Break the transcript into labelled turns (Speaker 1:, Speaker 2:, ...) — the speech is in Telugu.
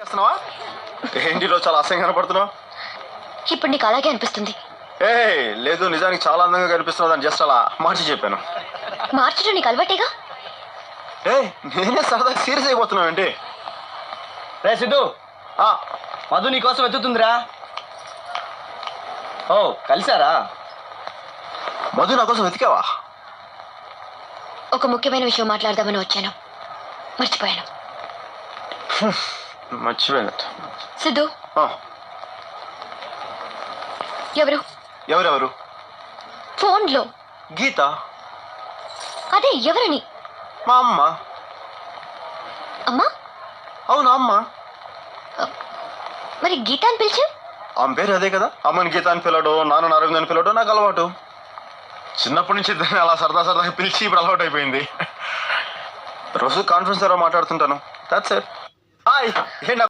Speaker 1: చేస్తున్నావా? ఏంటి ఈరోజు చాలా అసహ్యంగా కనపడుతున్నావు?
Speaker 2: ఇప్పుడు నీకు అలాగే అనిపిస్తుంది.
Speaker 1: ఏ లేదు, నిజానికి చాలా అందంగా కనిపిస్తున్నావు అని జస్ట్ అలా మార్చి చెప్పాను.
Speaker 2: మార్చడం నీకు అలవాటేగా.
Speaker 1: ఏ నేనే సరదా సీరియస్ అయిపోతున్నావు ఏంటి?
Speaker 3: రే సిద్ధు, మధు నీకోసం వెతుకుతుందిరా. ఓ కలిసారా?
Speaker 1: మధు నా కోసం వెతికావా?
Speaker 2: ఒక ముఖ్యమైన విషయం మాట్లాడదామని వచ్చాను, మర్చిపోయాను.
Speaker 1: మర్చిపోయినట్టు.
Speaker 2: సిద్ధు, ఎవరు?
Speaker 1: ఎవరెవరు?
Speaker 2: ఫోన్లో
Speaker 1: గీత.
Speaker 2: అదే ఎవరని?
Speaker 1: మా అమ్మ.
Speaker 2: అమ్మా?
Speaker 1: అవునా అమ్మ.
Speaker 2: మరి గీత అని పిలిచు.
Speaker 1: ఆమె పేరు అదే కదా. అమ్మని గీత అని పిలవడం, నాన్న అరవింద్ అని పిలవడం నాకు అలవాటు. చిన్నప్పటి నుంచి దాన్ని అలా సరదా సరదాగా పిలిచి ఇప్పుడు అలవాటు అయిపోయింది. రోజు కాన్ఫరెన్స్ ద్వారా మాట్లాడుతుంటాను. That's it. హాయ్.